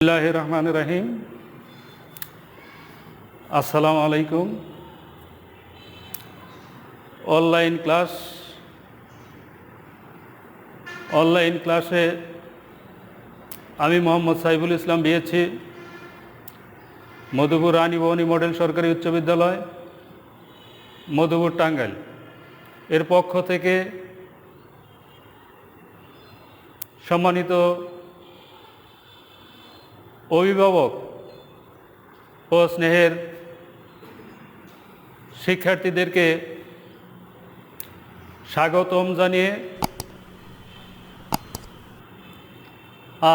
বিসমিল্লাহির রহমানির রহিম। আসসালামু আলাইকুম। অনলাইন ক্লাসে আমি মোহাম্মদ সাইফুল ইসলাম বিএসসি, মধুপুর রানী ভবানী মডেল সরকারি উচ্চ বিদ্যালয়, মধুপুর, টাঙ্গাইল এর পক্ষ থেকে সম্মানিত অভিভাবক ও স্নেহের শিক্ষার্থীদেরকে স্বাগতম জানিয়ে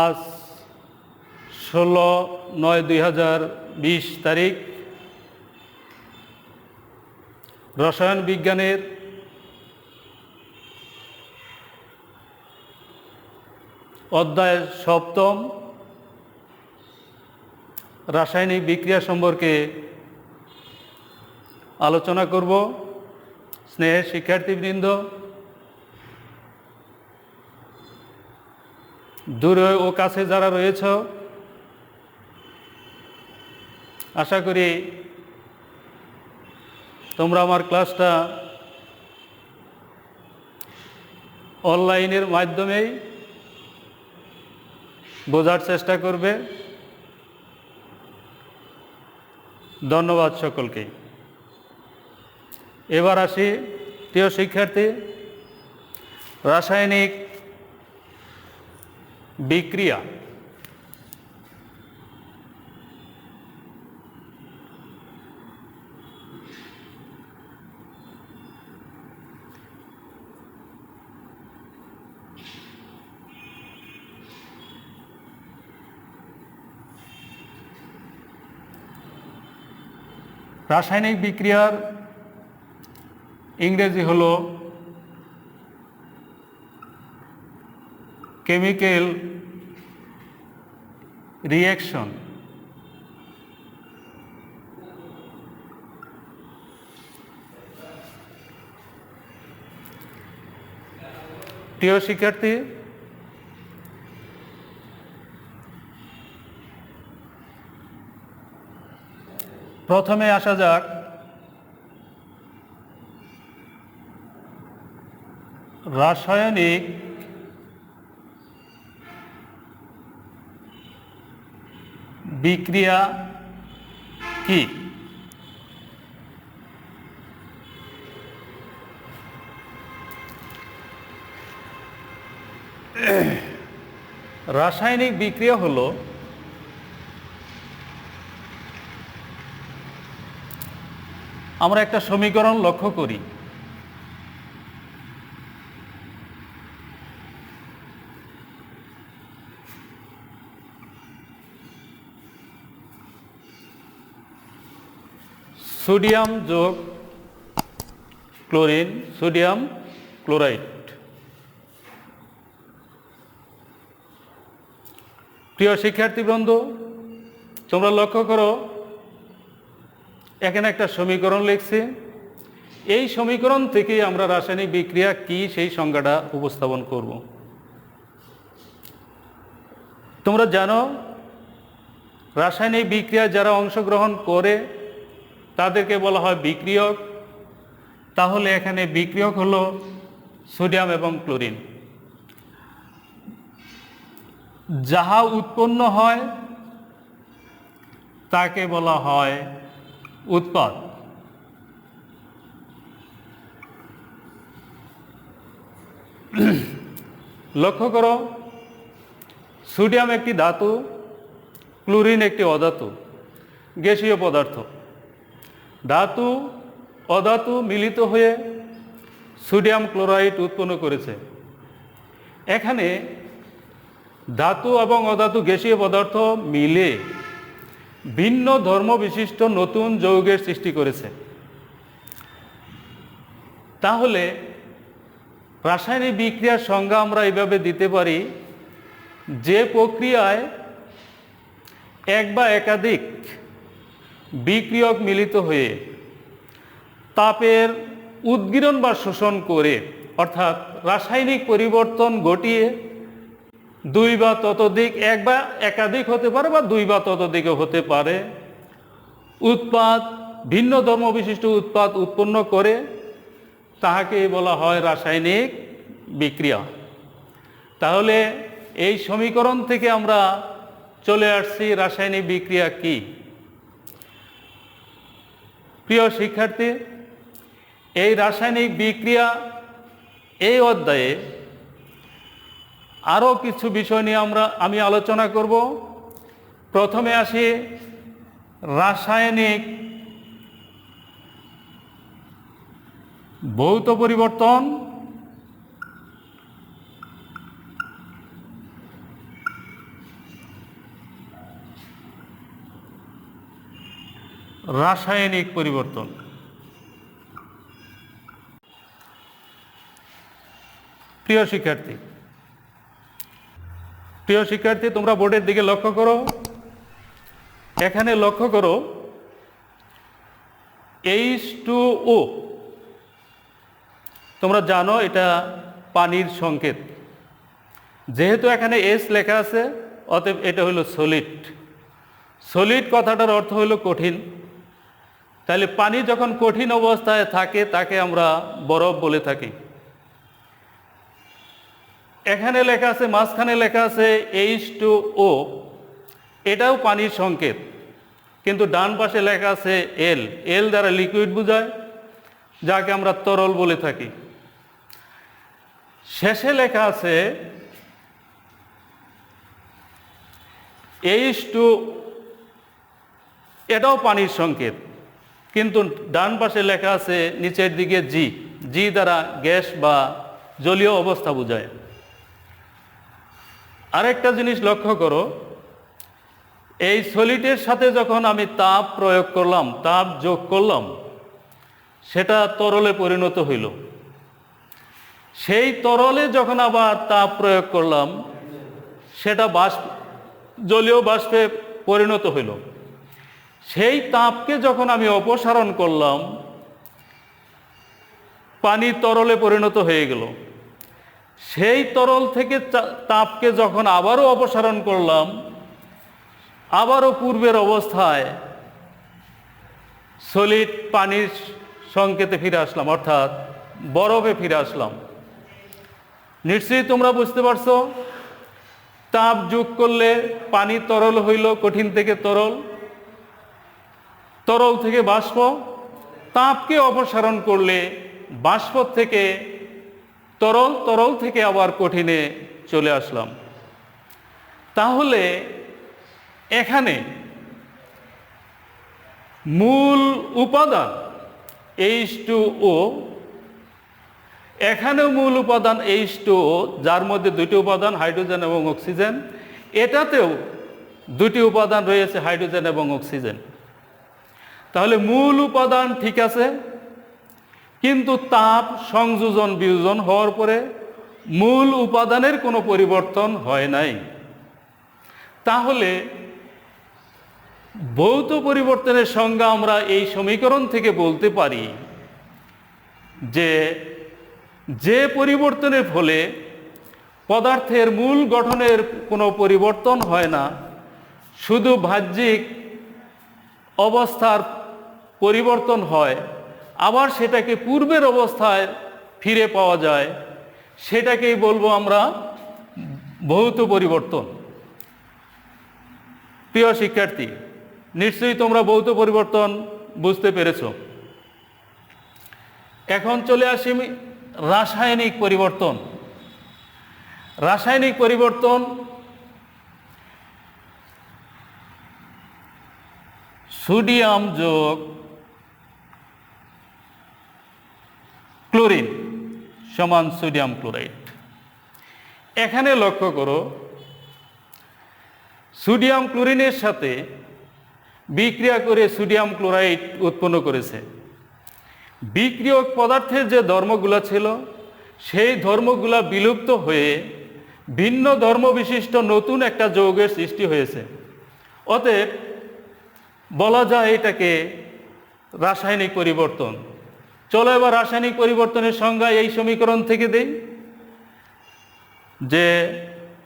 আজ 16/9/2020 তারিখ রসায়ন বিজ্ঞানের অধ্যায় 7 রাসায়নিক বিক্রিয়া সম্পর্কে আলোচনা করব। স্নেহের শিক্ষার্থীবৃন্দ, দূরে ও কাছে যারা রয়েছ, আশা করি তোমরা আমার ক্লাসটা অনলাইনের মাধ্যমেই বোঝার চেষ্টা করবে। ধন্যবাদ সকলকে। এবার আসি, প্রিয় শিক্ষার্থী, রাসায়নিক বিক্রিয়া। রাসায়নিক বিক্রিয়ার ইংরেজি হলো কেমিক্যাল রিঅ্যাকশন। প্রিয় শিক্ষার্থী, প্রথমে আসা যাক রাসায়নিক বিক্রিয়া কি। রাসায়নিক বিক্রিয়া হলো আমরা একটা সমীকরণ লক্ষ্য করি। সোডিয়াম যোগ ক্লোরিন, সোডিয়াম ক্লোরাইড। প্রিয় শিক্ষার্থীবৃন্দ, তোমরা লক্ষ্য করো, এখানে একটা সমীকরণ লিখছি। এই সমীকরণ থেকে আমরা রাসায়নিক বিক্রিয়া কি সেই সংজ্ঞাটা উপস্থাপন করব। তোমরা জানো, রাসায়নিক বিক্রিয়া যারা অংশগ্রহণ করে তাদেরকে বলা হয় বিক্রিয়ক। তাহলে এখানে বিক্রিয়ক হলো সোডিয়াম এবং ক্লোরিন। যাহা উৎপন্ন হয় তাকে বলা হয় উৎপাদ। লক্ষ্য করো, সোডিয়াম একটি ধাতু, ক্লোরিন একটি অধাতু, গ্যাসীয় পদার্থ। ধাতু অধাতু মিলিত হয়ে সোডিয়াম ক্লোরাইড উৎপন্ন করেছে। এখানে ধাতু এবং অধাতু গ্যাসীয় পদার্থ মিলে ভিন্ন ধর্ম বিশিষ্ট নতুন যৌগের সৃষ্টি করেছে। তাহলে রাসায়নিক বিক্রিয়ার সংজ্ঞা আমরা এইভাবে দিতে পারি, যে প্রক্রিয়ায় এক বা একাধিক বিক্রিয়ক মিলিত হয়ে তাপের উদ্গীরণ বা শোষণ করে, অর্থাৎ রাসায়নিক পরিবর্তন ঘটিয়ে দুই বা ততোধিক, এক বা একাধিক হতে পারে বা দুই বা ততোধিকও হতে পারে, উৎপাদ ভিন্ন ধর্ম বিশিষ্ট উৎপাদ উৎপন্ন করে, তাহাকে বলা হয় রাসায়নিক বিক্রিয়া। তাহলে এই সমীকরণ থেকে আমরা চলে আসছি রাসায়নিক বিক্রিয়া কি। প্রিয় শিক্ষার্থী, এই রাসায়নিক বিক্রিয়া এই অধ্যায়ে আরও কিছু বিষয় নিয়ে আমি আলোচনা করব। প্রথমে আসি রাসায়নিক ভৌত পরিবর্তন, রাসায়নিক পরিবর্তন। প্রিয় শিক্ষার্থী, তোমরা বোর্ডের দিকে লক্ষ্য করো। এখানে লক্ষ্য করো H2O, তোমরা জানো এটা পানির সংকেত। যেহেতু এখানে S লেখা আছে, অতএব এটা হলো সলিড। সলিড কথাটার অর্থ হলো কঠিন। তাহলে পানি যখন কঠিন অবস্থায় থাকে তাকে আমরা বরফ বলে থাকি। এখানে লেখা আছে, মাঝখানে লেখা আছে H2O, এটাও পানির সংকেত, কিন্তু ডান পাশে লেখা আছে এল। এল দ্বারা লিকুইড বোঝায়, যাকে আমরা তরল বলে থাকি। শেষে লেখা আছে H2, এটাও পানির সংকেত, কিন্তু ডান পাশে লেখা আছে নিচের দিকে জি। জি দ্বারা গ্যাস বা জলীয় অবস্থা বোঝায়। আরেকটা জিনিস লক্ষ্য করো, এই সলিডের সাথে যখন আমি তাপ প্রয়োগ করলাম, তাপ যোগ করলাম, সেটা তরলে পরিণত হইল। সেই তরলে যখন আবার তাপ প্রয়োগ করলাম, সেটা জলীয় বাষ্পে পরিণত হইল। সেই তাপকে যখন আমি অপসারণ করলাম, পানি তরলে পরিণত হয়ে গেল। সেই তরল থেকে তাপকে যখন আবারও অপসারণ করলাম, আবারও পূর্বের অবস্থায় সলিড পানির সংকেতে ফিরে আসলাম, অর্থাৎ বরফে ফিরে আসলাম। নিশ্চয়ই তোমরা বুঝতে পারছো, তাপ যোগ করলে পানি তরল হইল, কঠিন থেকে তরল, তরল থেকে বাষ্প। তাপকে অপসারণ করলে বাষ্প থেকে তরল, তরল থেকে আবার কঠিনে চলে আসলাম। তাহলে এখানে মূল উপাদান H2O, এখানেও মূল উপাদান H2O, যার মধ্যে দুটি উপাদান হাইড্রোজেন এবং অক্সিজেন। এটাতেও দুটি উপাদান রয়েছে, হাইড্রোজেন এবং অক্সিজেন। তাহলে মূল উপাদান ঠিক আছে, কিন্তু তাপ সংযোজন বিয়োজন হওয়ার পরে মূল উপাদানের কোনো পরিবর্তন হয় নাই। তাহলে ভৌত পরিবর্তনের সংজ্ঞা আমরা এই সমীকরণ থেকে বলতে পারি যে, যে পরিবর্তনের ফলে পদার্থের মূল গঠনের কোনো পরিবর্তন হয় না, শুধু বাহ্যিক অবস্থার পরিবর্তন হয়, আবার সেটাকে পূর্বের অবস্থায় ফিরে পাওয়া যায়, সেটাকেই বলবো আমরা ভৌত পরিবর্তন। প্রিয় শিক্ষার্থী, নিশ্চয়ই তোমরা ভৌত পরিবর্তন বুঝতে পেরেছ। এখন চলে আসি রাসায়নিক পরিবর্তন। রাসায়নিক পরিবর্তন সোডিয়াম যোগ ক্লোরিন সমান সোডিয়াম ক্লোরাইড। এখানে লক্ষ্য করো, সোডিয়াম ক্লোরিনের সাথে বিক্রিয়া করে সোডিয়াম ক্লোরাইড উৎপন্ন করেছে। বিক্রিয়ক পদার্থের যে ধর্মগুলো ছিল, সেই ধর্মগুলো বিলুপ্ত হয়ে ভিন্ন ধর্ম বিশিষ্ট নতুন একটা যৌগের সৃষ্টি হয়েছে। অতএব বলা যায় এটাকে রাসায়নিক পরিবর্তন। চলো এবার রাসায়নিক পরিবর্তনের সংজ্ঞা এই সমীকরণ থেকে দেই, যে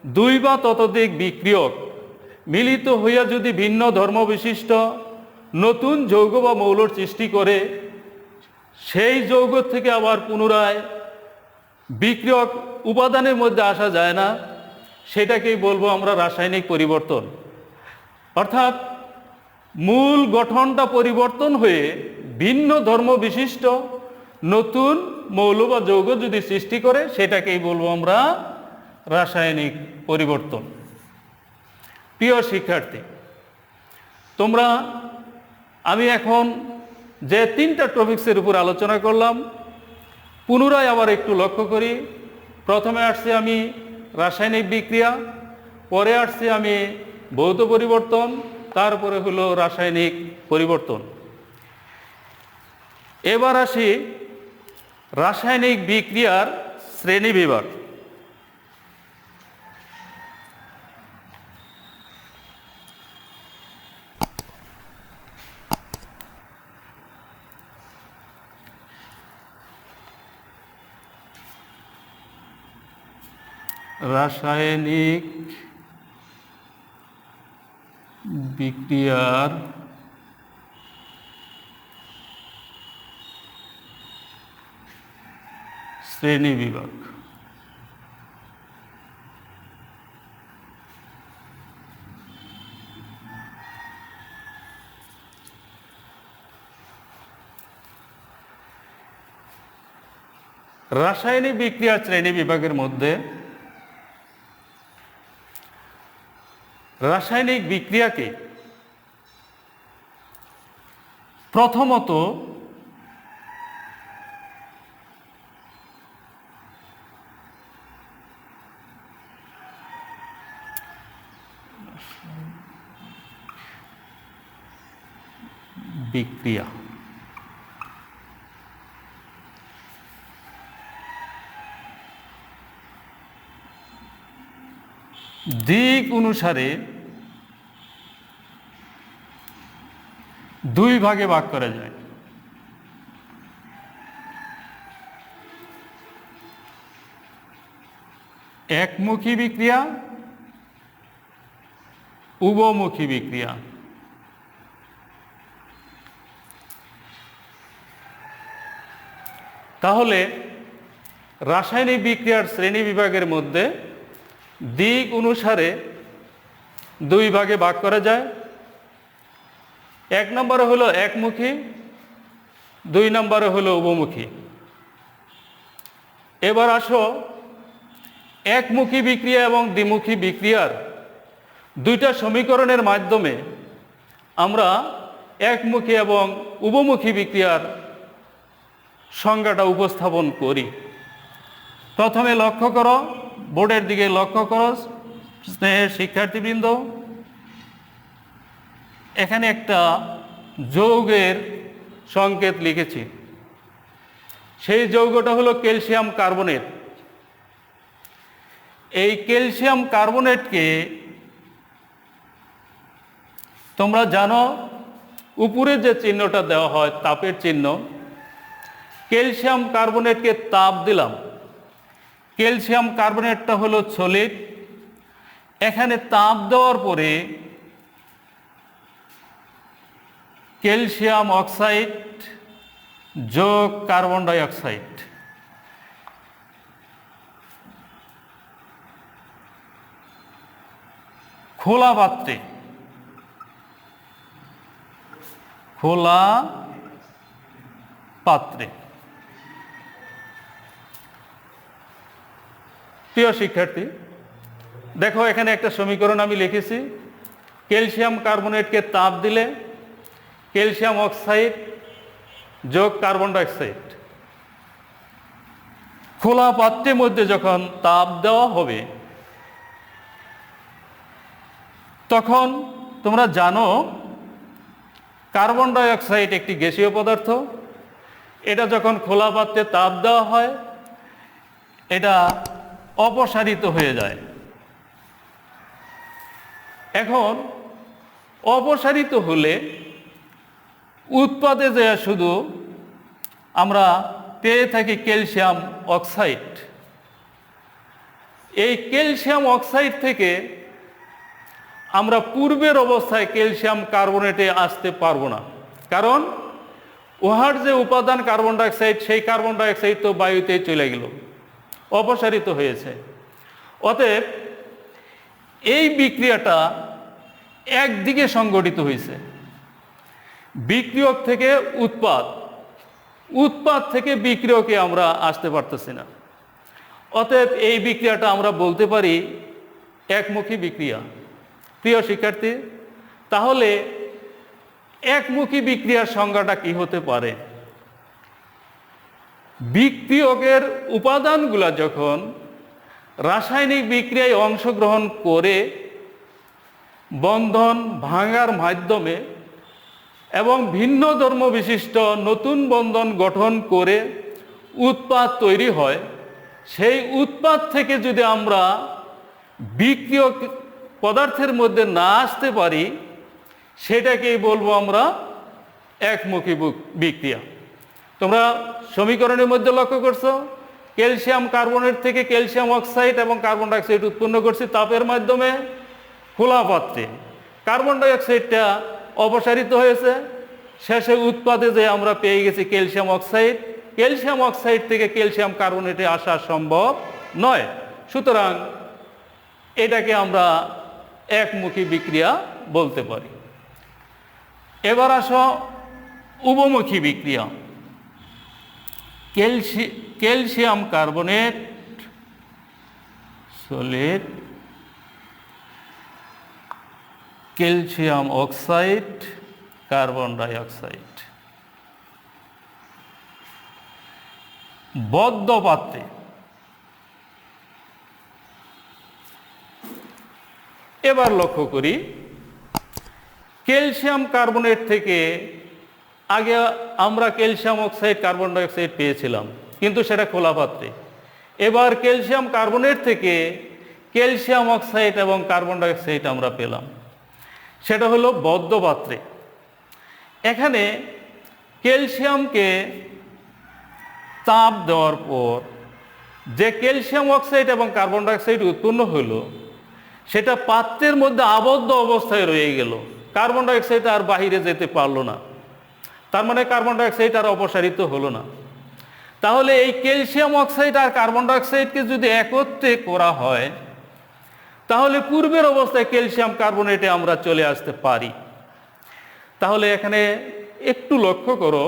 দুই বা ততোধিক বিক্রিয়ক মিলিত হইয়া যদি ভিন্ন ধর্মবিশিষ্ট নতুন যৌগ বা মৌলর সৃষ্টি করে, সেই যৌগ থেকে আবার পুনরায় বিক্রিয়ক উপাদানের মধ্যে আসা যায় না, সেটাকেই বলবো আমরা রাসায়নিক পরিবর্তন। অর্থাৎ মূল গঠনটা পরিবর্তন হয়ে ভিন্ন ধর্ম বিশিষ্ট নতুন মৌল বা যৌগ যদি সৃষ্টি করে, সেটাকেই বলবো আমরা রাসায়নিক পরিবর্তন। প্রিয় শিক্ষার্থী, তোমরা আমি এখন যে তিনটা টপিক্সের উপর আলোচনা করলাম, পুনরায় আবার একটু লক্ষ্য করি। প্রথমে আসছি আমি রাসায়নিক বিক্রিয়া, পরে আসছি আমি ভৌত পরিবর্তন, তারপরে হলো রাসায়নিক পরিবর্তন। এবার আসি রাসায়নিক বিক্রিয়ার শ্রেণীবিভাগ। রাসায়নিক বিক্রিয়ার শ্রেণীবিভাগ। রাসায়নিক বিক্রিয়ার শ্রেণীবিভাগের মধ্যে রাসায়নিক বিক্রিয়াকে প্রথমত বিক্রিয়া দিক অনুসারে দুই ভাগে ভাগ করা যায়। একমুখী বিক্রিয়া, উভমুখী বিক্রিয়া। তাহলে রাসায়নিক বিক্রিয়ার শ্রেণী বিভাগের মধ্যে দিক অনুসারে দুই ভাগে ভাগ করা যায়। এক নম্বরে হলো একমুখী, দুই নম্বরে হলো উভমুখী। এবার আসো একমুখী বিক্রিয়া এবং দ্বিমুখী বিক্রিয়ার দুইটা সমীকরণের মাধ্যমে আমরা একমুখী এবং উভমুখী বিক্রিয়ার সংজ্ঞাটা উপস্থাপন করি। প্রথমে লক্ষ্য করো, বোর্ডের দিকে লক্ষ্য করো স্নেহের শিক্ষার্থীবৃন্দ, এখানে একটা যৌগের সংকেত লিখেছি। সেই যৌগটা হলো ক্যালসিয়াম কার্বনেট। এই ক্যালসিয়াম কার্বনেটকে তোমরা জানো, উপরে যে চিহ্নটা দেওয়া হয় তাপের চিহ্ন, ক্যালসিয়াম কার্বনেটকে তাপ দিলাম। ক্যালসিয়াম কার্বনেটটা হলো সলিড। এখানে তাপ দেওয়ার পরে ক্যালসিয়াম অক্সাইড যোগ কার্বন ডাই অক্সাইড, খোলা পাত্রে, খোলা পাত্রে। প্রিয় শিক্ষার্থী, দেখো এখানে একটা সমীকরণ আমি লিখেছি। ক্যালসিয়াম কার্বনেটকে তাপ দিলে ক্যালসিয়াম অক্সাইড যোগ কার্বন ডাইঅক্সাইড, খোলা পাত্রের মধ্যে যখন তাপ দেওয়া হবে তখন তোমরা জানো কার্বন ডাইঅক্সাইড একটি গ্যাসীয় পদার্থ। এটা যখন খোলা পাত্রে তাপ দেওয়া হয় এটা অপসারিত হয়ে যায়। এখন অপসারিত হলে উৎপাদে যে শুধু আমরা পেয়ে থাকি ক্যালসিয়াম অক্সাইড। এই ক্যালসিয়াম অক্সাইড থেকে আমরা পূর্বের অবস্থায় ক্যালসিয়াম কার্বনেটে আসতে পারবো না, কারণ উহার যে উপাদান কার্বন ডাইঅক্সাইড, সেই কার্বন ডাইঅক্সাইড তো বায়ুতে চলে গেল, অপসারিত হয়েছে। অতএব এই বিক্রিয়াটা একদিকে সংঘটিত হয়েছে, বিক্রিয়ক থেকে উৎপাদ, উৎপাদ থেকে বিক্রিয়কে আমরা আসতে পারতেছি না। অতএব এই বিক্রিয়াটা আমরা বলতে পারি একমুখী বিক্রিয়া। প্রিয় শিক্ষার্থী, তাহলে একমুখী বিক্রিয়ার সংজ্ঞাটা কি হতে পারে? বিক্রিয়কের উপাদানগুলা যখন রাসায়নিক বিক্রিয়ায় অংশগ্রহণ করে বন্ধন ভাঙার মাধ্যমে এবং ভিন্ন ধর্ম বিশিষ্ট নতুন বন্ধন গঠন করে উৎপাদ তৈরি হয়, সেই উৎপাদ থেকে যদি আমরা বিক্রিয়ক পদার্থের মধ্যে না আসতে পারি, সেটাকেই বলবো আমরা একমুখী বিক্রিয়া। তোমরা সমীকরণের মধ্যে লক্ষ্য করছো, ক্যালসিয়াম কার্বনেট থেকে ক্যালসিয়াম অক্সাইড এবং কার্বন ডাইঅক্সাইড উৎপন্ন করছি তাপের মাধ্যমে খোলা পাত্রে। কার্বন ডাইঅক্সাইডটা অপসারিত হয়েছে, শেষে উৎপাদে যে আমরা পেয়ে গেছি ক্যালসিয়াম অক্সাইড। ক্যালসিয়াম অক্সাইড থেকে ক্যালসিয়াম কার্বনেটে আসা সম্ভব নয়, সুতরাং এটাকে আমরা একমুখী বিক্রিয়া বলতে পারি। এবার আসো উভমুখী বিক্রিয়া। Calcium carbonate solid, calcium oxide, carbon dioxide বদ্ধ পাত্রে। এবার লক্ষ্য করি, ক্যালসিয়াম কার্বনেট থেকে আগে আমরা ক্যালসিয়াম অক্সাইড কার্বন ডাইঅক্সাইড পেয়েছিলাম, কিন্তু সেটা খোলা পাত্রে। এবার ক্যালসিয়াম কার্বনেট থেকে ক্যালসিয়াম অক্সাইড এবং কার্বন ডাইঅক্সাইড আমরা পেলাম, সেটা হলো বদ্ধ পাত্রে। এখানে ক্যালসিয়ামকে তাপ দেওয়ার পর যে ক্যালসিয়াম অক্সাইড এবং কার্বন ডাইঅক্সাইড উৎপন্ন হলো, সেটা পাত্রের মধ্যে আবদ্ধ অবস্থায় রয়ে গেল, কার্বন ডাইঅক্সাইড আর বাহিরে যেতে পারলো না। তার মানে কার্বন ডাইঅক্সাইড আর অপসারিত হলো না। তাহলে এই ক্যালসিয়াম অক্সাইড আর কার্বন ডাইঅক্সাইডকে যদি একত্রে করা হয়, তাহলে পূর্বের অবস্থায় ক্যালসিয়াম কার্বনেটে আমরা চলে আসতে পারি। তাহলে এখানে একটু লক্ষ্য করো,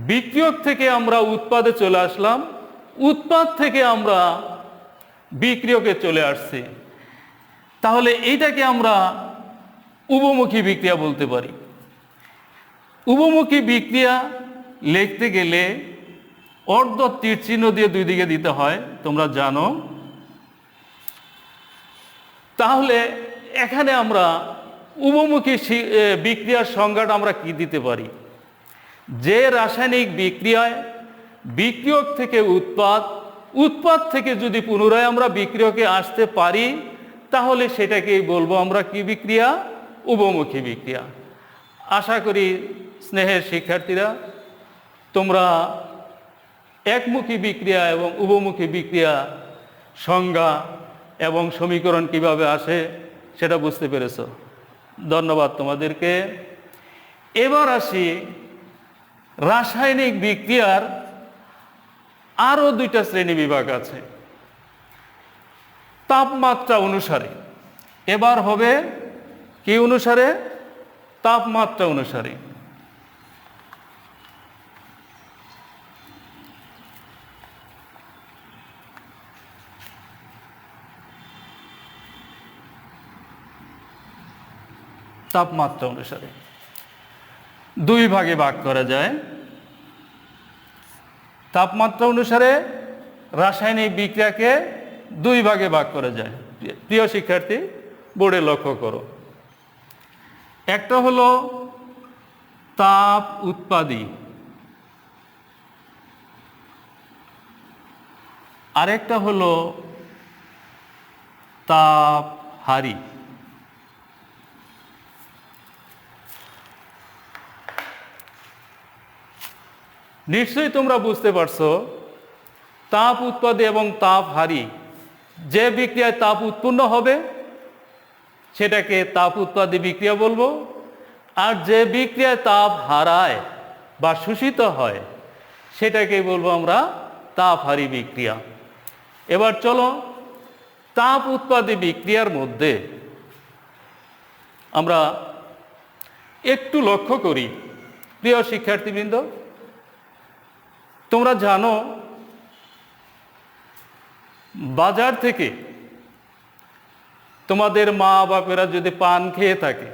বিক্রিয়ক থেকে আমরা উৎপাদে চলে আসলাম, উৎপাদ থেকে আমরা বিক্রিয়কে চলে আসছি। তাহলে এইটাকে আমরা উভমুখী বিক্রিয়া বলতে পারি। উভমুখী বিক্রিয়া লিখতে গেলে অর্ধ তীর চিহ্ন দিয়ে দুই দিকে দিতে হয়, তোমরা জানো। তাহলে এখানে আমরা উভমুখী বিক্রিয়ার সংজ্ঞাটা আমরা কি দিতে পারি? যে রাসায়নিক বিক্রিয়ায় বিক্রিয়ক থেকে উৎপাদ, উৎপাদ থেকে যদি পুনরায় আমরা বিক্রিয়কে আসতে পারি, তাহলে সেটাকেই বলবো আমরা কি বিক্রিয়া? উভমুখী বিক্রিয়া। আশা করি স্নেহের শিক্ষার্থীরা, তোমরা একমুখী বিক্রিয়া এবং উভমুখী বিক্রিয়া সংজ্ঞা এবং সমীকরণ কিভাবে আসে সেটা বুঝতে পেরেছ। ধন্যবাদ তোমাদেরকে। এবার আসি রাসায়নিক বিক্রিয়ার আরও দুইটা শ্রেণী বিভাগ আছে তাপমাত্রা অনুসারে। এবার হবে কি অনুসারে? তাপমাত্রা অনুসারে। তাপমাত্রা অনুসারে দুই ভাগে ভাগ করা যায়। তাপমাত্রা অনুসারে রাসায়নিক বিক্রিয়াকে দুই ভাগে ভাগ করা যায়। প্রিয় শিক্ষার্থী, বোর্ডে লক্ষ্য করো, একটা হলো তাপ উৎপাদী, আরেকটা হলো তাপহারী। নিশ্চয়ই তোমরা বুঝতে পারছো, তাপ উৎপাদী এবং তাপহারী যে বিক্রিয়ায় তাপ উৎপন্ন হবে সেটাকে তাপ উৎপাদী বিক্রিয়া বলবো, আর যে বিক্রিয়ায় তাপ হারায় বা শোষিত হয় সেটাকে বলবো আমরা তাপহারী বিক্রিয়া। এবার চলো তাপ উৎপাদী বিক্রিয়ার মধ্যে আমরা একটু লক্ষ্য করি। প্রিয় শিক্ষার্থীবৃন্দ, তোমরা জানো বাজার থেকে তোমাদের মা বাপেরা যদি পান খেয়ে থাকে,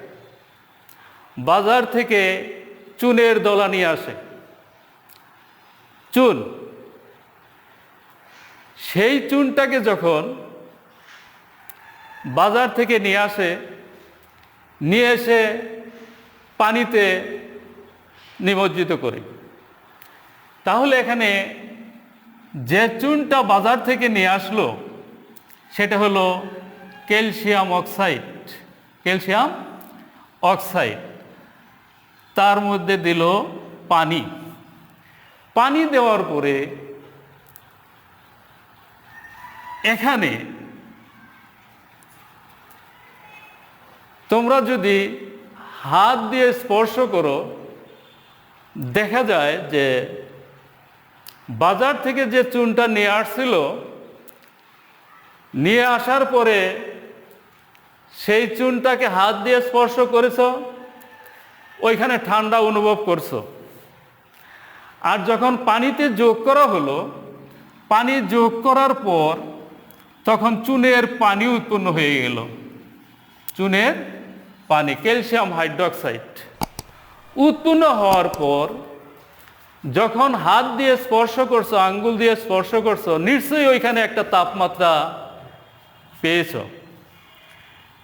বাজার থেকে চুনের দলা নিয়ে আসে, চুন, সেই চুনটাকে যখন বাজার থেকে নিয়ে আসে, নিয়ে এসে পানিতে নিমজ্জিত করে, তাহলে এখানে যে চুনটা বাজার থেকে নিয়ে আসলো সেটা হলো ক্যালসিয়াম অক্সাইড। ক্যালসিয়াম অক্সাইড, তার মধ্যে দিল পানি। পানি দেওয়ার পরে এখানে তোমরা যদি হাত দিয়ে স্পর্শ করো, দেখা যায় যে বাজার থেকে যে চুনটা নিয়ে আসছিল, নিয়ে আসার পরে সেই চুনটাকে হাত দিয়ে স্পর্শ করেছো, ওইখানে ঠান্ডা অনুভব করছো। আর যখন পানিতে যোগ করা হলো, পানি যোগ করার পর তখন চুনের পানি উৎপন্ন হয়ে গেল। চুনের পানি, ক্যালসিয়াম হাইড্রোক্সাইড উৎপন্ন হওয়ার পর যখন হাত দিয়ে স্পর্শ করছো, আঙ্গুল দিয়ে স্পর্শ করছো, নিশ্চয়ই ওইখানে একটা তাপমাত্রা পেয়েছ।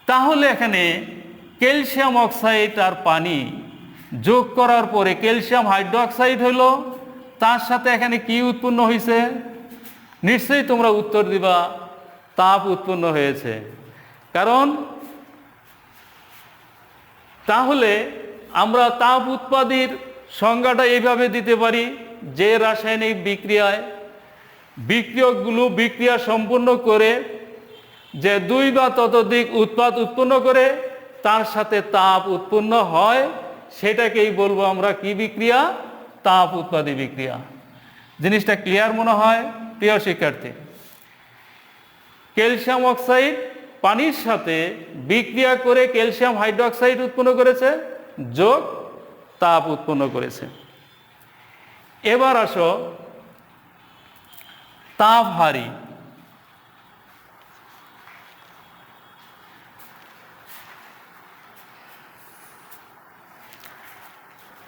তাহলে এখানে ক্যালসিয়াম অক্সাইড আর পানি যোগ করার পরে ক্যালসিয়াম হাইড্রোক্সাইড হলো, তার সাথে এখানে কি উৎপন্ন হয়েছে? নিশ্চয়ই তোমরা উত্তর দিবা তাপ উৎপন্ন হয়েছে। কারণ তাহলে আমরা তাপ উৎপাদীর সংজ্ঞাটা এইভাবে দিতে পারি যে রাসায়নিক বিক্রিয়ায় বিক্রিয়কগুলো বিক্রিয়া সম্পূর্ণ করে যে দুই বা ততোধিক উৎপাদ উৎপন্ন করে তার সাথে তাপ উৎপন্ন হয়, সেটাকেই বলবো আমরা কি বিক্রিয়া? তাপ উৎপাদী বিক্রিয়া। জিনিসটা ক্লিয়ার মনে হয় প্রিয় শিক্ষার্থী? ক্যালসিয়াম অক্সাইড পানির সাথে বিক্রিয়া করে ক্যালসিয়াম হাইড্রোক্সাইড উৎপন্ন করেছে, যোগ তাপ উৎপন্ন করেছে। এবার আসো তাপহারী।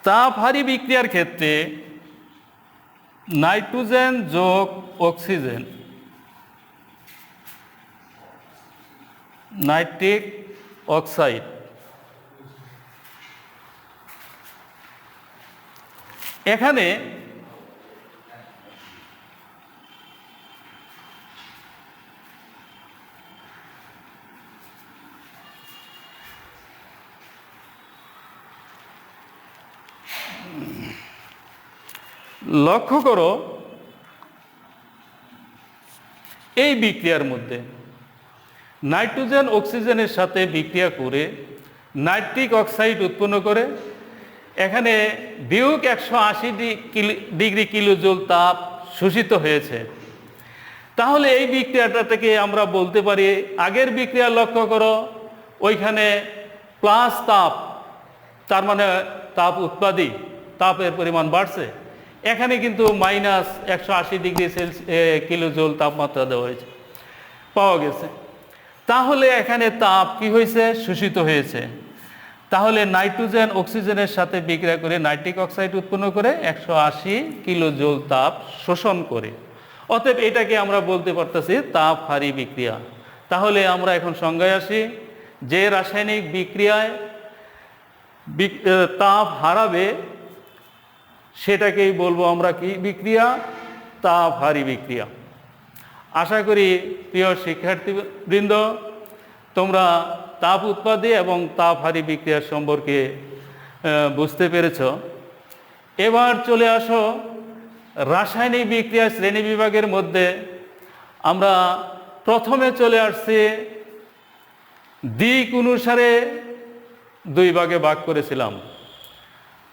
তাপহারী বিক্রিয়ার ক্ষেত্রে নাইট্রোজেন যোগ অক্সিজেন, নাইট্রিক অক্সাইড, এখানে লক্ষ্য করো এই বিক্রিয়ার মধ্যে নাইট্রোজেন অক্সিজেনের সাথে বিক্রিয়া করে নাইট্রিক অক্সাইড উৎপন্ন করে এখানে বিয়োগ 180 ডিগ্রি কিলোজুল তাপ শোষিত হয়েছে। তাহলে এই বিক্রিয়াটা থেকে আমরা বলতে পারি, আগের বিক্রিয়া লক্ষ্য করো ওইখানে প্লাস তাপ, তার মানে তাপ উৎপাদী তাপের পরিমাণ বাড়ছে, এখানে কিন্তু মাইনাস 180 ডিগ্রি কিলোজুল তাপমাত্রা দেওয়া হয়েছে, পাওয়া গেছে। তাহলে এখানে তাপ কি হয়েছে? শোষিত হয়েছে। তাহলে নাইট্রোজেন অক্সিজেনের সাথে বিক্রিয়া করে নাইট্রিক অক্সাইড উৎপন্ন করে 180 কিলোজুল তাপ শোষণ করে। অতএব এটাকে আমরা বলতে পারতেছি তাপহারী বিক্রিয়া। তাহলে আমরা এখন সংজ্ঞায় আসি, যে রাসায়নিক বিক্রিয়ায় তাপ হারাবে সেটাকেই বলবো আমরা কি বিক্রিয়া? তাপহারী বিক্রিয়া। আশা করি প্রিয় শিক্ষার্থীবৃন্দ তোমরা তাপ উৎপাদী এবং তাপহারী বিক্রিয়া সম্পর্কে বুঝতে পেরেছ। এবার চলে আসো রাসায়নিক বিক্রিয়া শ্রেণী বিভাগের মধ্যে আমরা প্রথমে চলে আসছে দিক অনুসারে দুই ভাগে ভাগ করেছিলাম,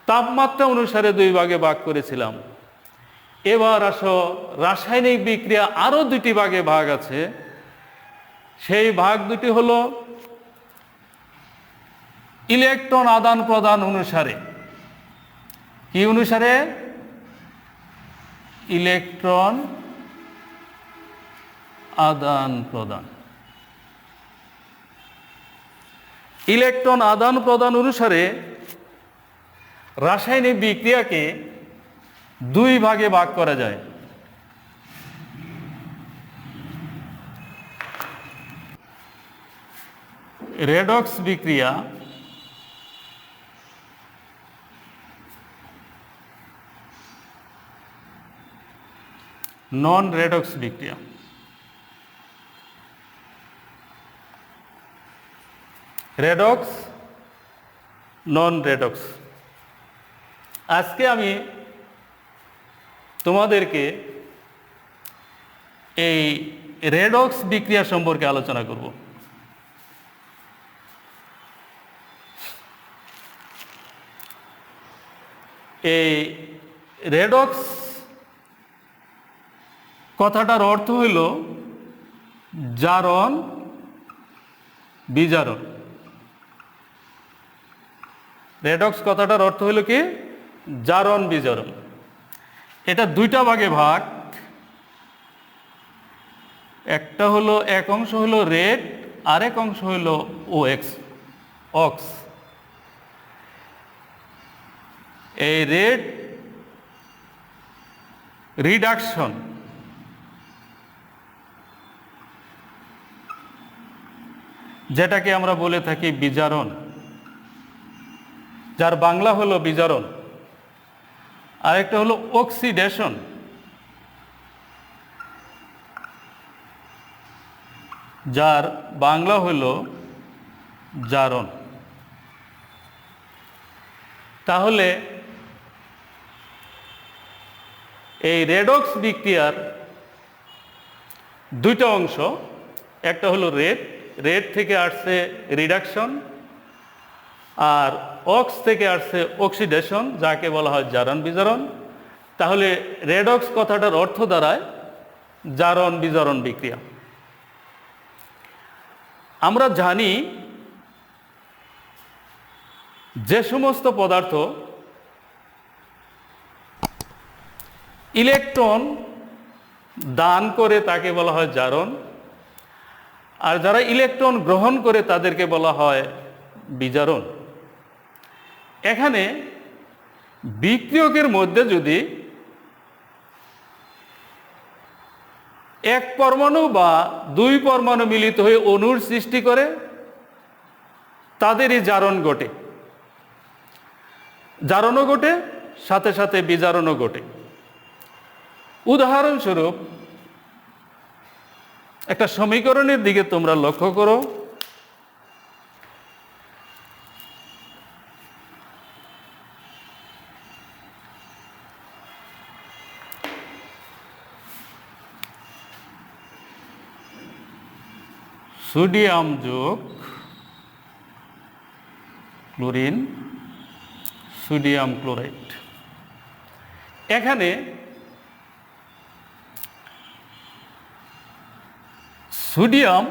তাপমাত্রা অনুসারে দুই ভাগে ভাগ করেছিলাম। এবার আসো রাসায়নিক বিক্রিয়া আরো দুটি ভাগে ভাগ আছে। সেই ভাগ দুটি হলো ইলেকট্রন আদান প্রদান অনুসারে। কি অনুসারে? ইলেকট্রন আদান প্রদান। ইলেকট্রন আদান প্রদান অনুসারে রাসায়নিক বিক্রিয়াকে দুই ভাগে ভাগ করা যায়। রেডক্স বিক্রিয়া, নন রেডক্স বিক্রিয়া। রেডক্স, নন রেডক্স। আজকে আমি তোমাদেরকে এই রেডক্স বিক্রিয়া সম্পর্কে আলোচনা করব। এই রেডক্স কথাটার অর্থ হইল জারণ বিজারণ। রেডক্স কথাটার অর্থ হইল কি? জারণ বিজারণ। এটা দুইটা ভাগে ভাগ। একটা হলো, এক অংশ হলো রেড, আরেক অংশ হলো ওএক্স, অক্স। এই রেড রিডাকশন যেটাকে আমরা বলে থাকি বিজারণ, যার বাংলা হলো বিজারণ। আরেকটা হলো অক্সিডেশন, যার বাংলা হলো জারণ। তাহলে এই রেডক্স বিক্রিয়ার দুইটা অংশ। একটা হলো রেড, রেড থেকে আসছে রিডাকশন, আর অক্স থেকে আসছে অক্সিডেশন, যাকে বলা হয় জারণ বিজারণ। তাহলে রেডক্স কথাটার অর্থ দাঁড়ায় জারণ বিজারণ বিক্রিয়া। আমরা জানি যে সমস্ত পদার্থ ইলেকট্রন দান করে তাকে বলা হয় জারণ, আর যারা ইলেকট্রন গ্রহণ করে তাদেরকে বলা হয় বিজারণ। এখানে বিক্রিয়কের মধ্যে যদি এক পরমাণু বা দুই পরমাণু মিলিত হয়ে অণুর সৃষ্টি করে, তাদেরই জারণ ঘটে। জারণও ঘটে, সাথে সাথে বিজারণও ঘটে। উদাহরণস্বরূপ একটা সমীকরণের দিকে তোমরা লক্ষ্য করো। সোডিয়াম যোগ ক্লোরিন, সোডিয়াম ক্লোরাইড। এখানে সোডিয়াম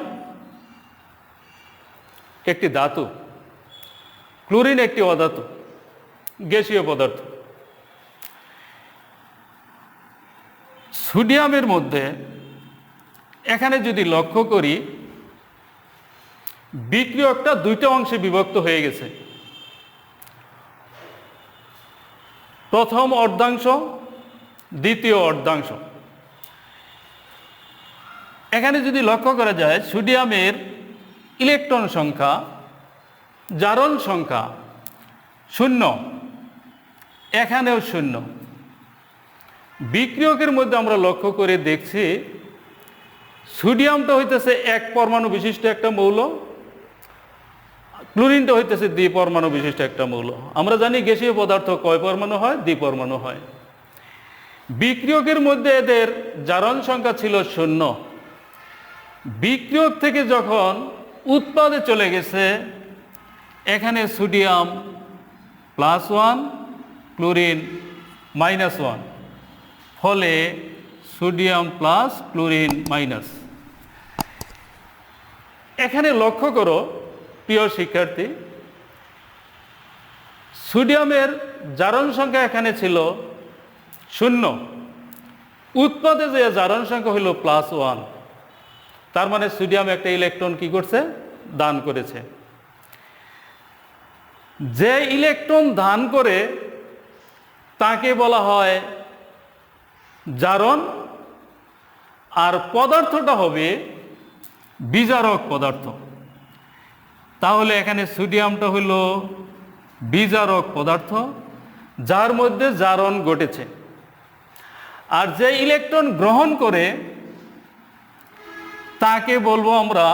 একটি ধাতু, ক্লোরিন একটি অধাতু, গ্যাসীয় পদার্থ। সোডিয়ামের মধ্যে এখানে যদি লক্ষ্য করি, বিক্রিয়কটা দুইটা অংশে বিভক্ত হয়ে গেছে। প্রথম অর্ধাংশ, দ্বিতীয় অর্ধাংশ। এখানে যদি লক্ষ্য করা যায়, সোডিয়ামের ইলেকট্রন সংখ্যা, জারণ সংখ্যা 0, এখানেও 0। বিক্রিয়কের মধ্যে আমরা লক্ষ্য করে দেখছি সোডিয়ামটা হইতেছে এক পরমাণু বিশিষ্ট একটা মৌল, ক্লোরিনটা হইতেছে দ্বিপরমাণু বিশিষ্ট একটা মৌল। আমরা জানি গ্যাসীয় পদার্থ কয় পরমাণু হয়? দ্বিপরমাণু হয়। বিক্রিয়কের মধ্যে এদের জারণ সংখ্যা ছিল 0, বিক্রিয়ক থেকে যখন উৎপাদে চলে গেছে, এখানে সোডিয়াম +1 ক্লোরিন -1, ফলে সোডিয়াম প্লাস ক্লোরিন মাইনাস। এখানে লক্ষ্য করো প্রিয় শিক্ষার্থী, সোডিয়ামের জারণ সংখ্যা এখানে ছিল 0, উৎপাদে যে জারণ সংখ্যা হলো +1, তার মানে সোডিয়াম একটা ইলেকট্রন কি করছে? দান করেছে। যে ইলেকট্রন দান করে তাকে বলা হয় জারণ, আর পদার্থটা হবে বিজারক পদার্থ। তাহলে এখানে সোডিয়ামটা হলো বিজারক পদার্থ, যার মধ্যে জারণ ঘটেছে। আর যে ইলেকট্রন গ্রহণ করে তাকে বলবো আমরা,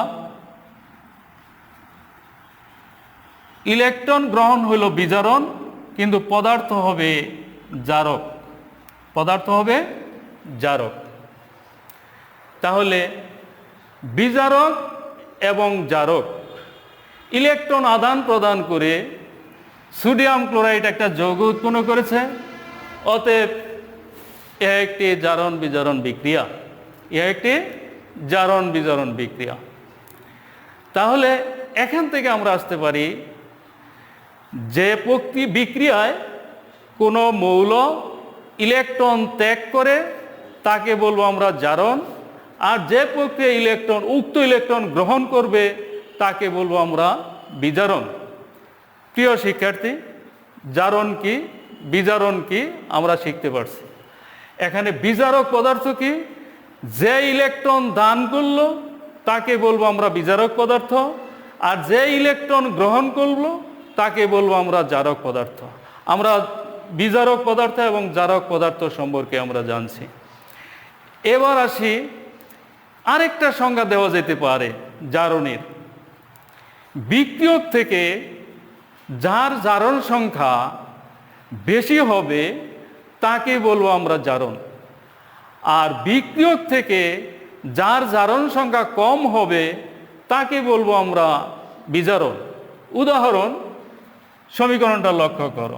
ইলেকট্রন গ্রহণ হলো বিজারণ, কিন্তু পদার্থ হবে জারক, পদার্থ হবে জারক। তাহলে বিজারক এবং জারক ইলেকট্রন আদান প্রদান করে সোডিয়াম ক্লোরাইড একটা যৌগ উৎপন্ন করেছে। অতএব এ একটি জারণ বিজারণ বিক্রিয়া, এ একটি জারণ বিজারণ বিক্রিয়া। তাহলে এখান থেকে আমরা আসতে পারি যে বিক্রিয়ায় কোনো মৌল ইলেকট্রন ত্যাগ করে তাকে বলবো আমরা জারণ, আর যে প্রক্রিয়া উক্ত ইলেকট্রন গ্রহণ করবে তাকে বলবো আমরা বিজারণ। প্রিয় শিক্ষার্থী, জারণ কি বিজারণ কি আমরা শিখতে পারছি। এখানে বিজারক পদার্থ কি? যে ইলেকট্রন দান করলো তাকে বলবো আমরা বিজারক পদার্থ, আর যে ইলেকট্রন গ্রহণ করলো তাকে বলবো আমরা জারক পদার্থ। আমরা বিজারক পদার্থ এবং জারক পদার্থ সম্পর্কে আমরা জানছি। এবার আসি, আরেকটা সংজ্ঞা দেওয়া যেতে পারে জারণের। বিক্রিয়ক থেকে যার জারণ সংখ্যা বেশি হবে তাকে বলবো আমরা জারণ, আর বিক্রিয়ক থেকে যার জারণ সংখ্যা কম হবে তাকে বলবো আমরা বিজারণ। উদাহরণ, সমীকরণটা লক্ষ্য করো।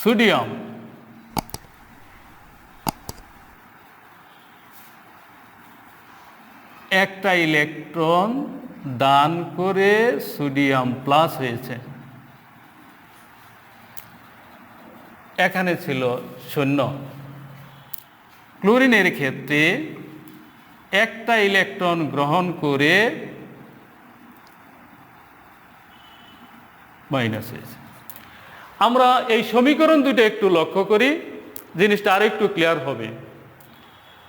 সোডিয়াম একটা ইলেকট্রন দান করে সোডিয়াম প্লাস হয়েছে, এখানে ছিল 0। ক্লোরিনের ক্ষেত্রে একটা ইলেকট্রন গ্রহণ করে মাইনাস হয়েছে। আমরা এই সমীকরণ দুটো একটু লক্ষ্য করি, জিনিসটা আরেকটু ক্লিয়ার হবে।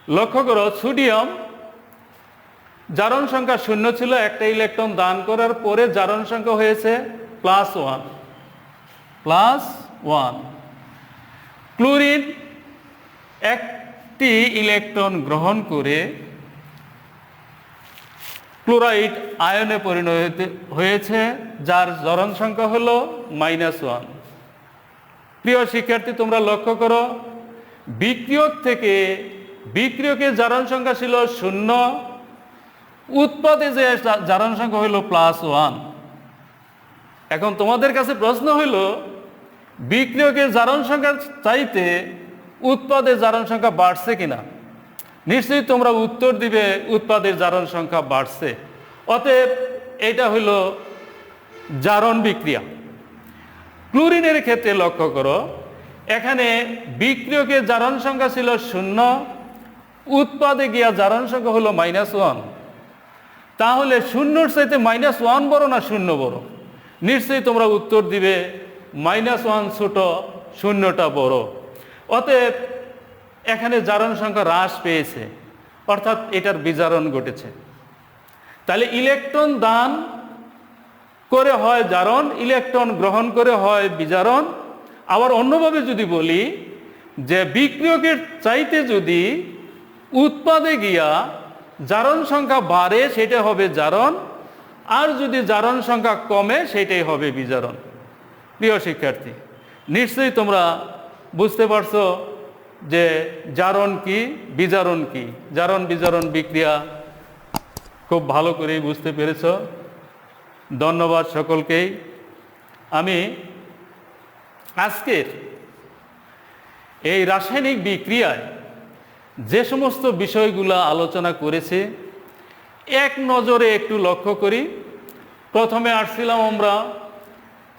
লক্ষ্য করো, সোডিয়াম জারণ সংখ্যা 0 ছিল, একটা ইলেকট্রন দান করার পরে জারণ সংখ্যা হয়েছে +1। ক্লোরিন একটি ইলেকট্রন গ্রহণ করে ক্লোরাইড আয়নে পরিণত হয়েছে, যার জারণ সংখ্যা হলো -1। প্রিয় শিক্ষার্থী, তোমরা লক্ষ্য করো, বিক্রিয়ক থেকে বিক্রিয়কের জারণ সংখ্যা ছিল 0, উৎপাদে যে জারণ সংখ্যা হইল +1। এখন তোমাদের কাছে প্রশ্ন হইল, বিক্রিয়কের জারণ সংখ্যার চাইতে উৎপাদের জারণ সংখ্যা বাড়ছে কিনা? নিশ্চয়ই তোমরা উত্তর দিবে উৎপাদের জারণ সংখ্যা বাড়ছে। অতএব এটা হইল জারণ বিক্রিয়া। ক্লোরিনের ক্ষেত্রে লক্ষ্য করো, এখানে বিক্রিয়কের জারণ সংখ্যা ছিল 0, উৎপাদে গিয়া জারণ সংখ্যা হলো -1। তাহলে 0-র চাইতে -1 বড় না 0 বড়? নিশ্চয়ই তোমরা উত্তর দিবে -1 ছোট, 0টা বড়। অতএব এখানে জারণ সংখ্যা হ্রাস পেয়েছে, অর্থাৎ এটার বিজারণ ঘটেছে। তাহলে ইলেকট্রন দান করে হয় জারণ, ইলেকট্রন গ্রহণ করে হয় বিজারণ। আবার অন্যভাবে যদি বলি যে বিক্রিয়কের চাইতে যদি উৎপাদে গিয়া জারণ সংখ্যা বাড়ে সেটা হবে জারণ, আর যদি জারণ সংখ্যা কমে সেটাই হবে বিজারণ। প্রিয় শিক্ষার্থী, নিশ্চয়ই তোমরা বুঝতে পারছো যে জারণ কি বিজারণ কি। জারণ বিজারণ বিক্রিয়া খুব ভালো করেই বুঝতে পেরেছ। ধন্যবাদ সকলকেই। আমি আজকের এই রাসায়নিক বিক্রিয়ায় যে সমস্ত বিষয়গুলো আলোচনা করেছে এক নজরে একটু লক্ষ্য করি। প্রথমে আসছিলাম আমরা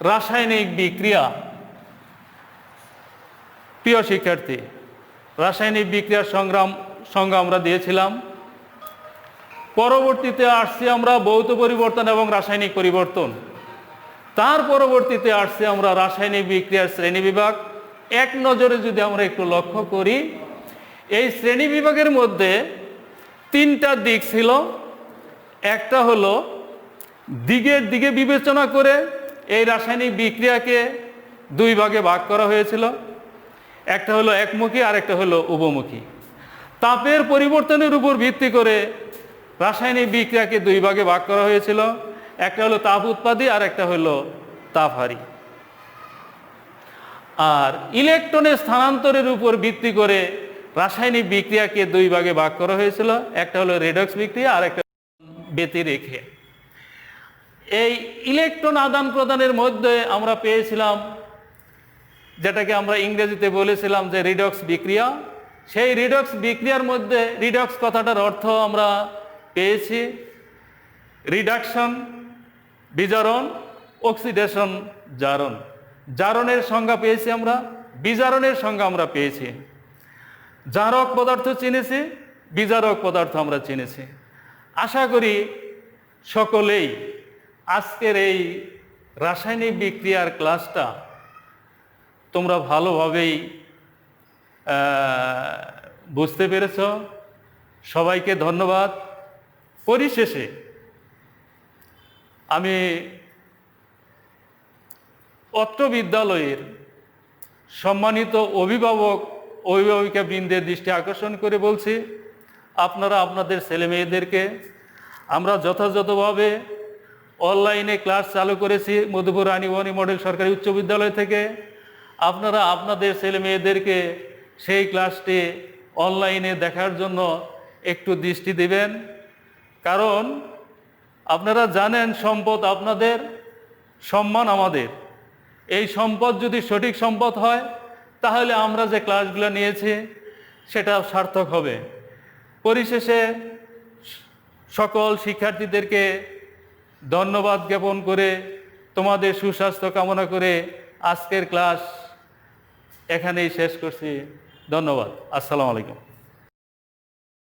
রাসায়নিক বিক্রিয়া। প্রিয় শিক্ষার্থী, রাসায়নিক বিক্রিয়ার সংজ্ঞা আমরা দিয়েছিলাম। পরবর্তীতে আসছি আমরা ভৌত পরিবর্তন এবং রাসায়নিক পরিবর্তন। তার পরবর্তীতে আসছে আমরা রাসায়নিক বিক্রিয়ার শ্রেণীবিভাগ। এক নজরে যদি আমরা একটু লক্ষ্য করি, এই শ্রেণীবিভাগের মধ্যে তিনটা দিক ছিল। একটা হলো দিকের দিকে বিবেচনা করে এই রাসায়নিক বিক্রিয়াকে দুই ভাগে ভাগ করা হয়েছিল। একটা হলো একমুখী আর একটা হলো উভমুখী। তাপের পরিবর্তনের উপর ভিত্তি করে রাসায়নিক বিক্রিয়াকে দুই ভাগে ভাগ করা হয়েছিল। একটা হলো তাপ উৎপাদী আর একটা হলো তাপহারী। আর ইলেকট্রনের স্থানান্তরের উপর ভিত্তি করে রাসায়নিক বিক্রিয়াকে দুই ভাগে ভাগ করা হয়েছিল। একটা হলো রেডক্স বিক্রিয়া আর একটা ব্যতিরেখে। এই ইলেকট্রন আদান প্রদানের মধ্যে আমরা পেয়েছিলাম যেটাকে আমরা ইংরেজিতে বলেছিলাম যে রিডক্স বিক্রিয়া। সেই রিডক্স বিক্রিয়ার মধ্যে রিডক্স কথাটার অর্থ আমরা পেয়েছি রিডাকশন বিজারণ, অক্সিডেশন জারণ। জারণের সংজ্ঞা পেয়েছি আমরা, বিজারণের সংজ্ঞা আমরা পেয়েছি। জারক পদার্থ চিনেছি, বিজারক পদার্থ আমরা চিনেছি। আশা করি সকলেই আজকের এই রাসায়নিক বিক্রিয়ার ক্লাসটা তোমরা ভালোভাবেই বুঝতে পেরেছ। সবাইকে ধন্যবাদ। পরিশেষে আমি অত্র বিদ্যালয়ের সম্মানিত অভিভাবিকা বৃন্দের দৃষ্টি আকর্ষণ করে বলছি, আপনারা আপনাদের ছেলে মেয়েদেরকে আমরা যথাযথভাবে অনলাইনে ক্লাস চালু করেছি মধুপুর রানীবানী মডেল সরকারি উচ্চ বিদ্যালয় থেকে। আপনারা আপনাদের ছেলে মেয়েদেরকে সেই ক্লাসটি অনলাইনে দেখার জন্য একটু দৃষ্টি দিবেন। কারণ আপনারা জানেন সম্পদ আপনাদের, সম্মান আমাদের। এই সম্পদ যদি সঠিক সম্পদ হয় তাহলে আমরা যে ক্লাসগুলো নিয়েছি সেটা সার্থক হবে। পরিশেষে সকল শিক্ষার্থীদেরকে ধন্যবাদ জ্ঞাপন করে তোমাদের সুস্বাস্থ্য কামনা করে আজকের ক্লাস এখানেই শেষ করছি। ধন্যবাদ। আসসালামু আলাইকুম।